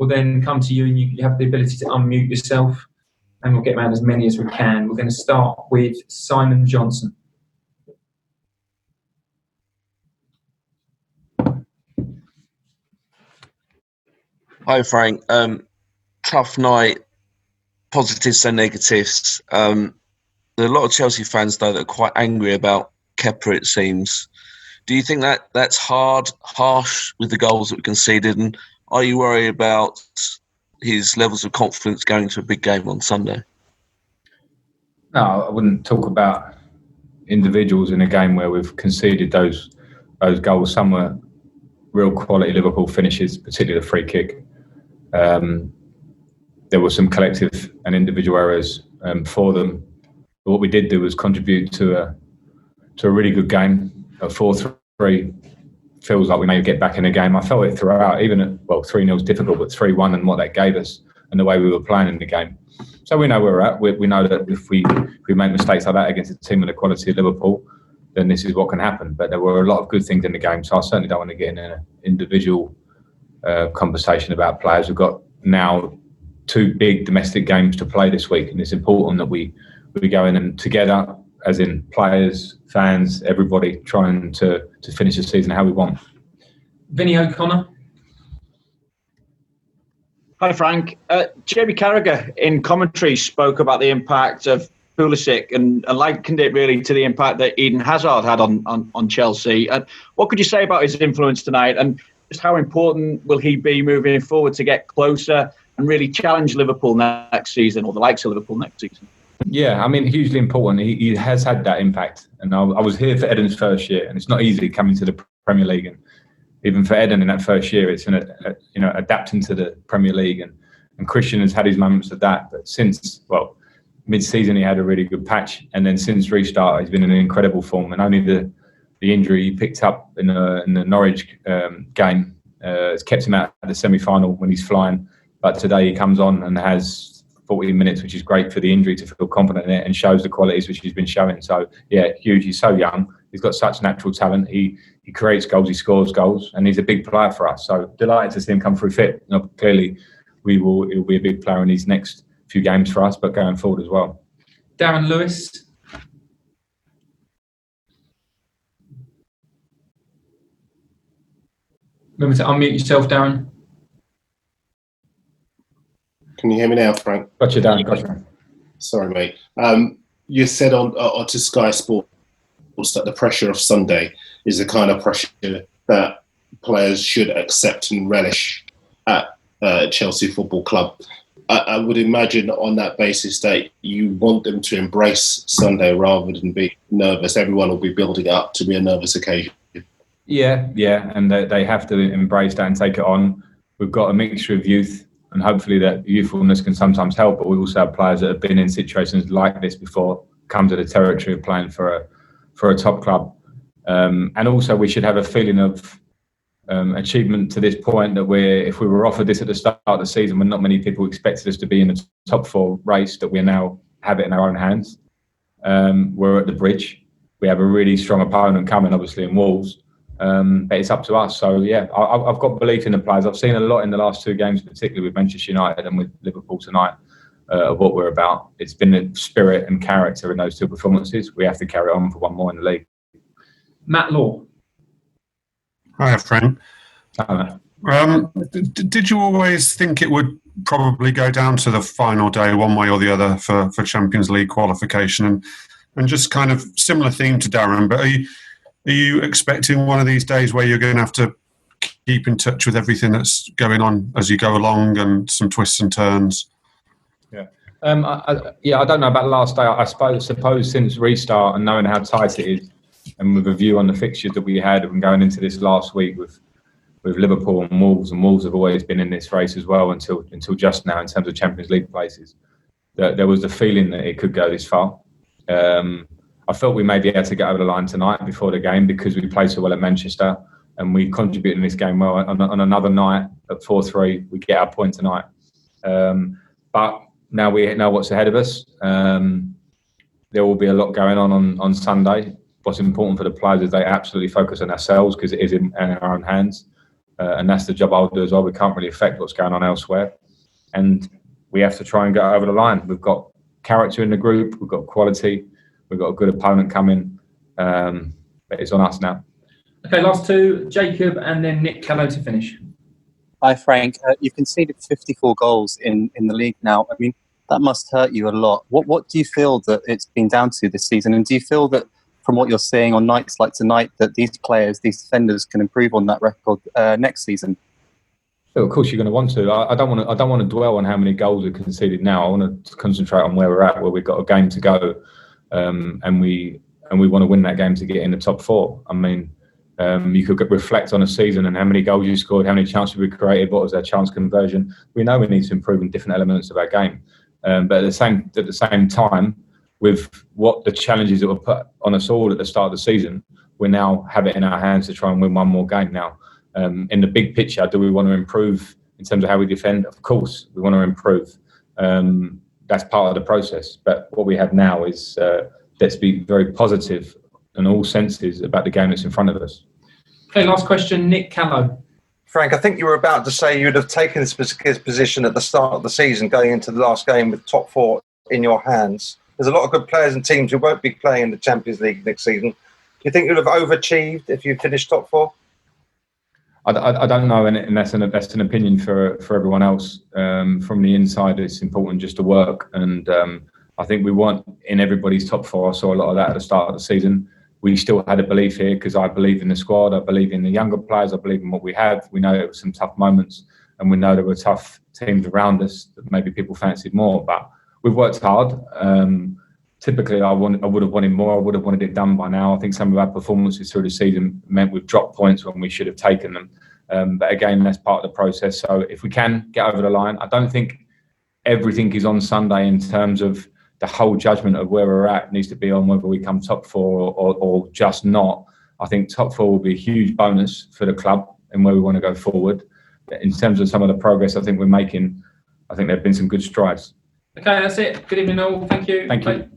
will then come to you, and you have the ability to unmute yourself, and we'll get around as many as we can. We're going to start with Simon Johnson. Hi, Frank. Tough night, positives and negatives. There are a lot of Chelsea fans, though, that are quite angry about Kepa, it seems. Do you think that that's harsh with the goals that we conceded? And are you worried about his levels of confidence going to a big game on Sunday? No, I wouldn't talk about individuals in a game where we've conceded those goals. Some were real quality Liverpool finishes, particularly the free kick. There were some collective and individual errors for them. But what we did do was contribute to a really good game. A 4-3 feels like we may get back in the game. I felt it throughout, even at 3-0 is difficult, but 3-1 and what that gave us and the way we were playing in the game. So we know where we're at. We know that if we make mistakes like that against a team of the quality of Liverpool, then this is what can happen. But there were a lot of good things in the game, so I certainly don't want to get in an individual conversation about players. We've got now 2 big domestic games to play this week, and it's important that we go in and together, as in players, fans, everybody, trying to finish the season how we want. Vinny O'Connor. Hi, Frank. Jamie Carragher in commentary spoke about the impact of Pulisic and likened it really to the impact that Eden Hazard had on Chelsea. And what could you say about his influence tonight, and just how important will he be moving forward to get closer and really challenge Liverpool next season, or the likes of Liverpool next season? Yeah, I mean, hugely important. He has had that impact. And I was here for Eden's first year, and it's not easy coming to the Premier League. And even for Eden in that first year, it's adapting to the Premier League. And Christian has had his moments of that. But since, mid-season, he had a really good patch. And then since restart, he's been in an incredible form. And only the injury he picked up in the Norwich game has kept him out of the semi-final when he's flying. But today he comes on and has 40 minutes, which is great for the injury to feel confident in it, and shows the qualities which he's been showing. So, yeah, huge. He's so young. He's got such natural talent. He creates goals, he scores goals, and he's a big player for us. So delighted to see him come through fit. Clearly, he'll be a big player in these next few games for us, but going forward as well. Darren Lewis. Remember to unmute yourself, Darren. Can you hear me now, Frank? Gotcha, Darren. Gotcha. Sorry, mate. You said on to Sky Sports that the pressure of Sunday is the kind of pressure that players should accept and relish at Chelsea Football Club. I would imagine on that basis that you want them to embrace Sunday rather than be nervous. Everyone will be building up to be a nervous occasion. Yeah, and they have to embrace that and take it on. We've got a mixture of youth, and hopefully that youthfulness can sometimes help, but we also have players that have been in situations like this before, come to the territory of playing for a top club. And also we should have a feeling of achievement to this point, that if we were offered this at the start of the season when not many people expected us to be in the top 4 race, that we now have it in our own hands. We're at the bridge. We have a really strong opponent coming, obviously, in Wolves. But it's up to us. So, yeah, I've got belief in the players. I've seen a lot in the last 2 games, particularly with Manchester United and with Liverpool tonight, of what we're about. It's been the spirit and character in those 2 performances. We have to carry on for one more in the league. Matt Law. Hi, Frank. Hi. Did you always think it would probably go down to the final day, one way or the other, for Champions League qualification? And just kind of similar theme to Darren, but are you expecting one of these days where you're going to have to keep in touch with everything that's going on as you go along, and some twists and turns? Yeah. I don't know about last day. I suppose since restart and knowing how tight it is, and with a view on the fixtures that we had and going into this last week with Liverpool and Wolves have always been in this race as well until just now in terms of Champions League places. There was the feeling that it could go this far. I felt we may be able to get over the line tonight before the game because we played so well at Manchester and we contributed in this game well. On another night at 4-3, we get our point tonight. But now we know what's ahead of us. There will be a lot going on Sunday. What's important for the players is they absolutely focus on ourselves because it is in our own hands. and that's the job I'll do as well. We can't really affect what's going on elsewhere, and we have to try and get over the line. We've got character in the group, we've got quality, we've got a good opponent coming, but it's on us now. Okay, last two, Jacob and then Nick Callow to finish. Hi, Frank. You've conceded 54 goals in the league now. I mean, that must hurt you a lot. What do you feel that it's been down to this season? And do you feel that from what you're seeing on nights like tonight, that these players, these defenders can improve on that record next season? So of course you're going to want to. I don't want to dwell on how many goals are conceded now. I want to concentrate on where we're at, where we've got a game to go, and we want to win that game to get in the top four. I mean, you could reflect on a season and how many goals you scored, how many chances we created, what was our chance conversion. We know we need to improve in different elements of our game, but at the same time, with what the challenges that were put on us all at the start of the season, we now have it in our hands to try and win one more game now. In the big picture, do we want to improve in terms of how we defend? Of course, we want to improve. That's part of the process. But what we have now is let's be very positive in all senses about the game that's in front of us. Okay, last question, Nick Callow. Frank, I think you were about to say you'd have taken this position at the start of the season, going into the last game with top four in your hands. There's a lot of good players and teams who won't be playing in the Champions League next season. Do you think you'd have overachieved if you finished top four? I don't know, and that's an opinion for everyone else. From the inside, it's important just to work, and I think we want in everybody's top four. I saw a lot of that at the start of the season. We still had a belief here because I believe in the squad, I believe in the younger players, I believe in what we have. We know there were some tough moments, and we know there were tough teams around us that maybe people fancied more, but we've worked hard. Typically, I would have wanted more. I would have wanted it done by now. I think some of our performances through the season meant we've dropped points when we should have taken them. But again, that's part of the process. So if we can get over the line, I don't think everything is on Sunday in terms of the whole judgment of where we're at needs to be on whether we come top four or just not. I think top four will be a huge bonus for the club and where we want to go forward. In terms of some of the progress I think we're making, I think there have been some good strides. Okay, that's it. Good evening all. Thank you. Thank you. Bye.